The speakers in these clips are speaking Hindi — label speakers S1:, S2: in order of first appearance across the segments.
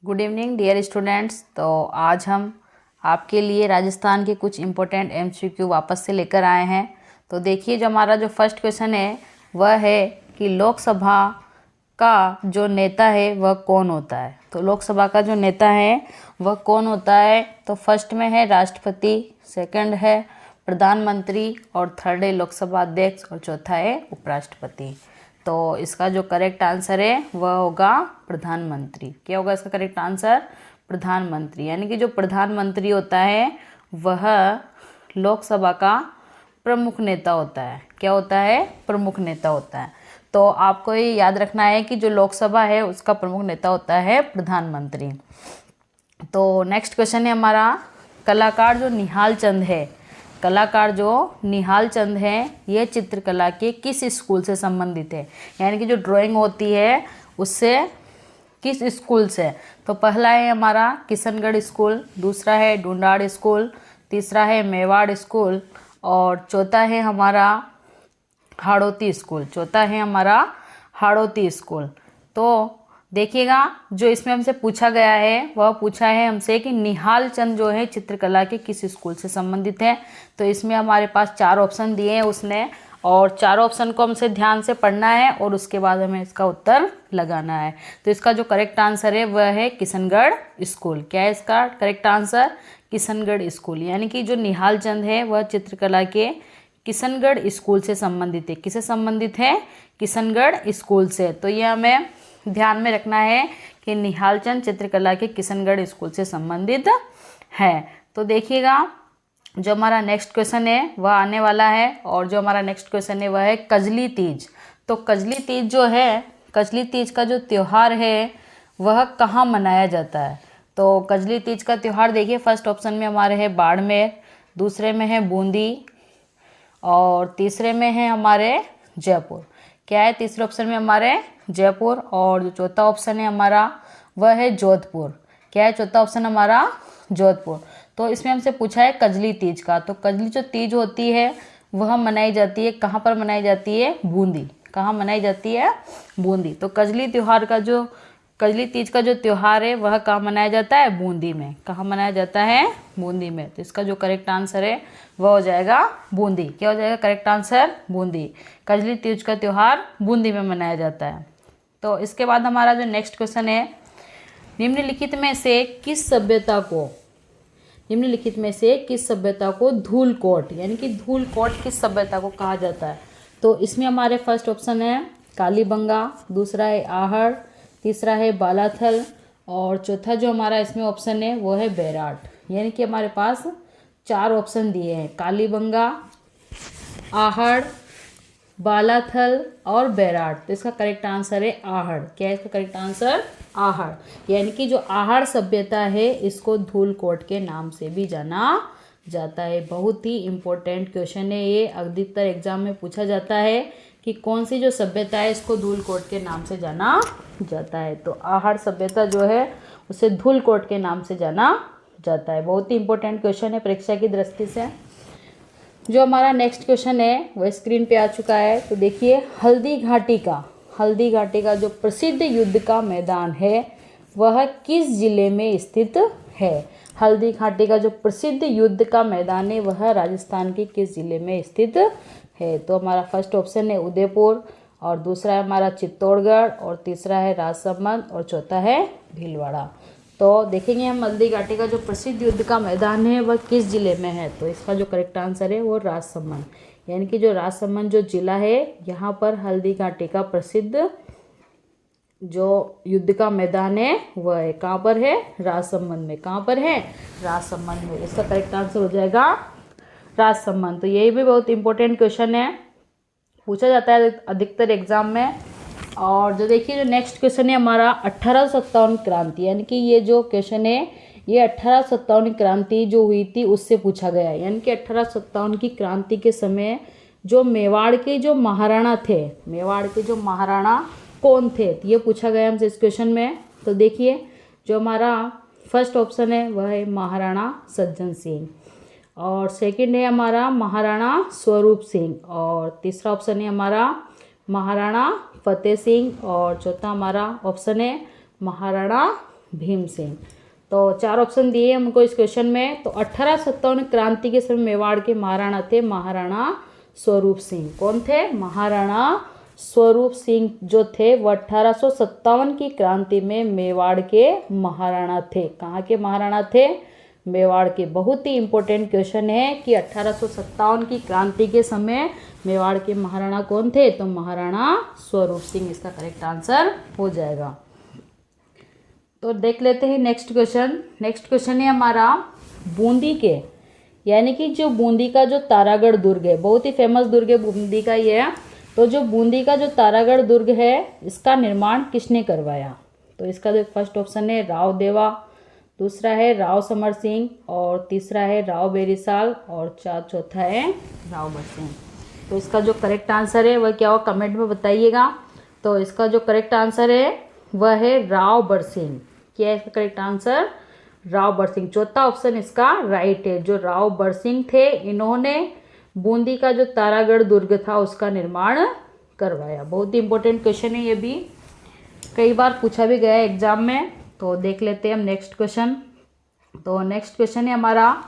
S1: Good evening dear students. तो आज हम आपके लिए राजस्थान के कुछ इम्पोर्टेंट एमसीक्यू वापस से लेकर आए हैं। तो देखिए, जो हमारा जो फर्स्ट क्वेश्चन है वह है कि लोकसभा का जो नेता है वह कौन होता है। तो लोकसभा का जो नेता है वह कौन होता है। तो फर्स्ट में है राष्ट्रपति, सेकंड है प्रधानमंत्री और थर्ड है लोकसभा अध्यक्ष और चौथा है उपराष्ट्रपति। तो इसका जो करेक्ट आंसर है वह होगा प्रधानमंत्री। क्या होगा इसका करेक्ट आंसर? प्रधानमंत्री। यानी कि जो प्रधानमंत्री होता है वह लोकसभा का प्रमुख नेता होता है। क्या होता है? प्रमुख नेता होता है। तो आपको ये याद रखना है कि जो लोकसभा है उसका प्रमुख नेता होता है प्रधानमंत्री। तो नेक्स्ट क्वेश्चन है हमारा, कलाकार जो निहाल चंद है, कलाकार जो निहाल चंद है ये चित्रकला के किस स्कूल से संबंधित है। यानी कि जो ड्राइंग होती है उससे किस स्कूल से। तो पहला है हमारा किशनगढ़ स्कूल, दूसरा है ढूंढाड़ स्कूल, तीसरा है मेवाड़ स्कूल और चौथा है हमारा हाड़ौती स्कूल। चौथा है हमारा हाड़ौती स्कूल। तो देखिएगा, जो इसमें हमसे पूछा गया है वह पूछा है हमसे कि निहाल चंद जो है चित्रकला के किस स्कूल से संबंधित है। तो इसमें हमारे पास 4 ऑप्शन दिए हैं उसने, और चारों ऑप्शन को हमसे ध्यान से पढ़ना है और उसके बाद हमें इसका उत्तर लगाना है। तो इसका जो करेक्ट आंसर है वह है किशनगढ़ स्कूल। क्या है इसका करेक्ट आंसर? किशनगढ़ स्कूल। यानी कि जो निहाल चंद है वह चित्रकला के किशनगढ़ स्कूल से संबंधित है। किससे संबंधित है? किशनगढ़ स्कूल से। तो ये हमें ध्यान में रखना है कि निहाल चंद चित्रकला के किशनगढ़ स्कूल से संबंधित है। तो देखिएगा, जो हमारा नेक्स्ट क्वेश्चन है वह आने वाला है, और जो हमारा नेक्स्ट क्वेश्चन है वह है कजली तीज। तो कजली तीज जो है, कजली तीज का जो त्यौहार है वह कहाँ मनाया जाता है। तो कजली तीज का त्यौहार देखिए, फर्स्ट ऑप्शन में हमारे है बाड़मेर, दूसरे में है बूंदी और तीसरे में है हमारे जयपुर। क्या है तीसरे ऑप्शन में हमारे? जयपुर। और जो चौथा ऑप्शन है हमारा वह है जोधपुर। क्या है चौथा ऑप्शन हमारा? जोधपुर। तो इसमें हमसे पूछा है कजली तीज का। तो कजली जो तीज होती है वह मनाई जाती है कहाँ पर मनाई जाती है? बूंदी। कहाँ मनाई जाती है? बूंदी। तो कजली तीज का जो त्यौहार है वह कहाँ मनाया जाता है? बूंदी में। कहाँ मनाया जाता है? बूंदी में। तो इसका जो करेक्ट आंसर है वह हो जाएगा बूंदी। क्या हो जाएगा करेक्ट आंसर? बूंदी। कजली तीज का त्यौहार बूंदी में मनाया जाता है। तो इसके बाद हमारा जो नेक्स्ट क्वेश्चन है, निम्नलिखित में से किस सभ्यता को धूलकोट, यानी कि धूलकोट किस सभ्यता को कहा जाता है। तो इसमें हमारे फर्स्ट ऑप्शन है कालीबंगा, दूसरा है आहड़, तीसरा है बालाथल और चौथा जो हमारा इसमें ऑप्शन है वो है बैराट। यानी कि हमारे पास 4 ऑप्शन दिए हैं, कालीबंगा, आहड़, बालाथल और बैराट। तो इसका करेक्ट आंसर है आहड़। क्या है इसका करेक्ट आंसर? आहड़। यानी कि जो आहड़ सभ्यता है इसको धूलकोट के नाम से भी जाना जाता है। बहुत ही इम्पोर्टेंट क्वेश्चन है ये, अधिकतर एग्जाम में पूछा जाता है कि कौन सी जो सभ्यता है इसको धूलकोट के नाम से जाना जाता है। तो आहड़ सभ्यता जो है उसे धूलकोट के नाम से जाना जाता है। बहुत ही इम्पोर्टेंट क्वेश्चन है परीक्षा की दृष्टि से। जो हमारा नेक्स्ट क्वेश्चन है वह स्क्रीन पे आ चुका है। तो देखिए, हल्दी घाटी का जो प्रसिद्ध युद्ध का मैदान है वह किस जिले में स्थित है। हल्दी घाटी का जो प्रसिद्ध युद्ध का मैदान है वह राजस्थान के किस जिले में स्थित है। तो हमारा फर्स्ट ऑप्शन है उदयपुर और दूसरा है हमारा चित्तौड़गढ़ और तीसरा है राजसमंद और चौथा है भीलवाड़ा। तो देखेंगे हम हल्दी घाटी का जो प्रसिद्ध युद्ध का मैदान है वह किस जिले में है। तो इसका जो करेक्ट आंसर है वो राजसमंद। यानी कि जो राजसमंद जो जिला है यहाँ पर हल्दी घाटी का प्रसिद्ध जो युद्ध का मैदान है वह है कहाँ पर है? राजसमंद में। कहाँ पर है? राजसमंद में। इसका करेक्ट आंसर हो जाएगा राजसमंद। तो यही भी बहुत इंपॉर्टेंट क्वेश्चन है, पूछा जाता है अधिकतर एग्जाम में। और जो देखिए, जो नेक्स्ट क्वेश्चन है हमारा 1857 क्रांति, यानी कि ये जो क्वेश्चन है ये 1857 क्रांति जो हुई थी उससे पूछा गया है। यानी कि 1857 की क्रांति के समय जो मेवाड़ के जो महाराणा थे, मेवाड़ के जो महाराणा कौन थे, तो ये पूछा गया हमसे इस क्वेश्चन में। तो देखिए, जो हमारा फर्स्ट ऑप्शन है वह है महाराणा सज्जन सिंह और सेकंड है हमारा महाराणा स्वरूप सिंह और तीसरा ऑप्शन है हमारा महाराणा फतेह सिंह और चौथा हमारा ऑप्शन है महाराणा भीमसेन। तो 4 ऑप्शन दिए हमको इस क्वेश्चन में। तो 1857 क्रांति के समय मेवाड़ के महाराणा थे महाराणा स्वरूप सिंह। कौन थे? महाराणा स्वरूप सिंह जो थे वह 1857 की क्रांति में मेवाड़ के महाराणा थे। कहाँ के महाराणा थे? मेवाड़ के। बहुत ही इंपॉर्टेंट क्वेश्चन है कि 1857 की क्रांति के समय मेवाड़ के महाराणा कौन थे? तो महाराणा स्वरूप सिंह इसका करेक्ट आंसर हो जाएगा। तो देख लेते हैं नेक्स्ट क्वेश्चन। नेक्स्ट क्वेश्चन है हमारा बूंदी के, यानी कि जो बूंदी का जो तारागढ़ दुर्ग है, बहुत ही फेमस दुर्ग है बूंदी का ये है। तो जो बूंदी का जो तारागढ़ दुर्ग है इसका निर्माण किसने करवाया? तो इसका जो फर्स्ट ऑप्शन है राव देवा, दूसरा है राव समर सिंह, और तीसरा है राव बेरीसाल, और चौथा है राव बरसिंह। तो इसका जो करेक्ट आंसर है वह क्या हो कमेंट में बताइएगा। तो इसका जो करेक्ट आंसर है वह है राव बरसिंह। क्या है इसका करेक्ट आंसर? राव बरसिंह। चौथा ऑप्शन इसका राइट है। जो राव बरसिंह थे इन्होंने बूंदी का जो तारागढ़ दुर्ग था उसका निर्माण करवाया। बहुत ही इंपॉर्टेंट क्वेश्चन है ये भी, कई बार पूछा भी गया है एग्जाम में। तो देख लेते हैं हम नेक्स्ट क्वेश्चन। तो नेक्स्ट क्वेश्चन है हमारा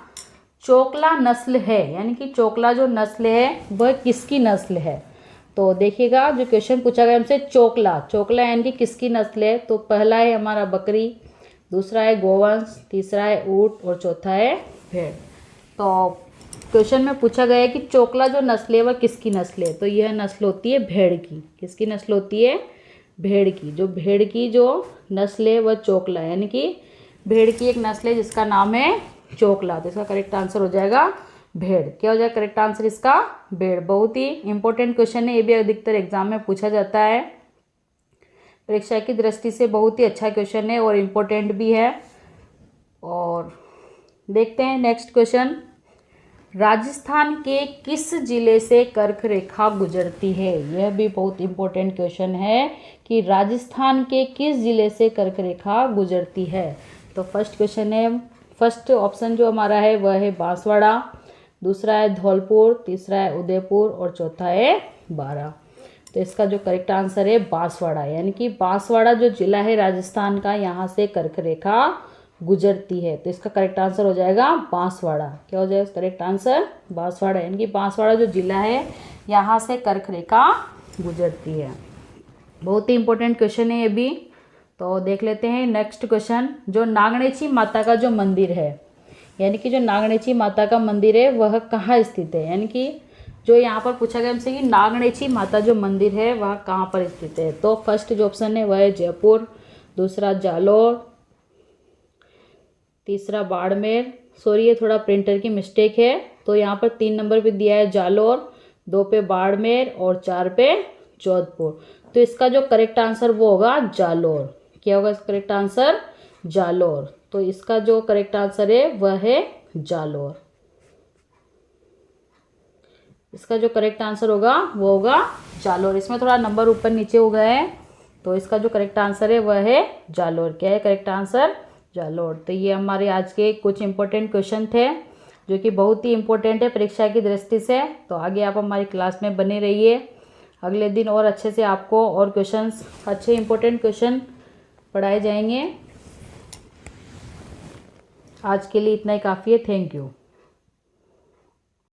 S1: चोकला नस्ल है, यानी कि चोकला जो नस्ल है वह किसकी नस्ल है? तो देखिएगा जो क्वेश्चन पूछा गया हमसे चोकला यानी कि किसकी नस्ल है? तो पहला है हमारा बकरी, दूसरा है गोवंश, तीसरा है ऊंट, और चौथा है भेड़। तो क्वेश्चन में पूछा गया है कि चोकला जो नस्ल है वह किसकी नस्ल है? तो यह नस्ल होती है भेड़ की। किसकी नस्ल होती है? भेड़ की। जो भेड़ की जो नस्ल है वह चोकला, यानी कि भेड़ की एक नस्ल है जिसका नाम है चोकला। तो इसका करेक्ट आंसर हो जाएगा भेड़। क्या हो जाएगा करेक्ट आंसर इसका? भेड़। बहुत ही इंपॉर्टेंट क्वेश्चन है, ये भी अधिकतर एग्जाम में पूछा जाता है। परीक्षा की दृष्टि से बहुत ही अच्छा क्वेश्चन है और इम्पोर्टेंट भी है। और देखते हैं नेक्स्ट क्वेश्चन। राजस्थान के किस जिले से कर्क रेखा गुजरती है? यह भी बहुत इंपॉर्टेंट क्वेश्चन है कि राजस्थान के किस जिले से कर्क रेखा गुजरती है। तो फर्स्ट क्वेश्चन है, फर्स्ट ऑप्शन जो हमारा है वह है बांसवाड़ा, दूसरा है धौलपुर, तीसरा है उदयपुर, और चौथा है बारा। तो इसका जो करेक्ट आंसर है बांसवाड़ा, यानी कि बांसवाड़ा जो जिला है राजस्थान का, यहाँ से कर्क रेखा गुजरती है। तो इसका करेक्ट आंसर हो जाएगा बांसवाड़ा। क्या हो जाएगा करेक्ट आंसर? बांसवाड़ा, यानी कि बांसवाड़ा जो जिला है यहाँ से कर्क रेखा गुजरती है। बहुत ही इंपॉर्टेंट क्वेश्चन है ये भी। तो देख लेते हैं नेक्स्ट क्वेश्चन। जो नागणेची माता का जो मंदिर है, यानी कि जो नागणेची माता का मंदिर है वह कहाँ स्थित है? यानी कि जो यहाँ पर पूछा गया हमसे कि नागणेची माता जो मंदिर है वह कहाँ पर स्थित है। तो फर्स्ट जो ऑप्शन है वह है जयपुर, दूसरा जालोर, तीसरा बाड़मेर। सॉरी ये थोड़ा प्रिंटर की मिस्टेक है। तो यहाँ पर 3 नंबर पे दिया है जालोर, 2 पे बाड़मेर और 4 पे जोधपुर। तो इसका जो करेक्ट आंसर वो होगा जालोर। क्या होगा इसका करेक्ट आंसर? जालोर। तो इसका जो करेक्ट आंसर है वह है जालोर। इसका जो करेक्ट आंसर होगा वो होगा जालोर। इसमें थोड़ा नंबर ऊपर नीचे हो गया है। तो इसका जो करेक्ट आंसर है वह है जालोर। क्या है करेक्ट आंसर? जालोर। तो ये हमारे आज के कुछ इंपॉर्टेंट क्वेश्चन थे जो कि बहुत ही इंपॉर्टेंट है परीक्षा की दृष्टि से। तो आगे आप हमारी क्लास में बने रहिए। अगले दिन और अच्छे से आपको और क्वेश्चंस, अच्छे इंपॉर्टेंट क्वेश्चन पढ़ाए जाएंगे। आज के लिए इतना ही काफ़ी है। Thank you.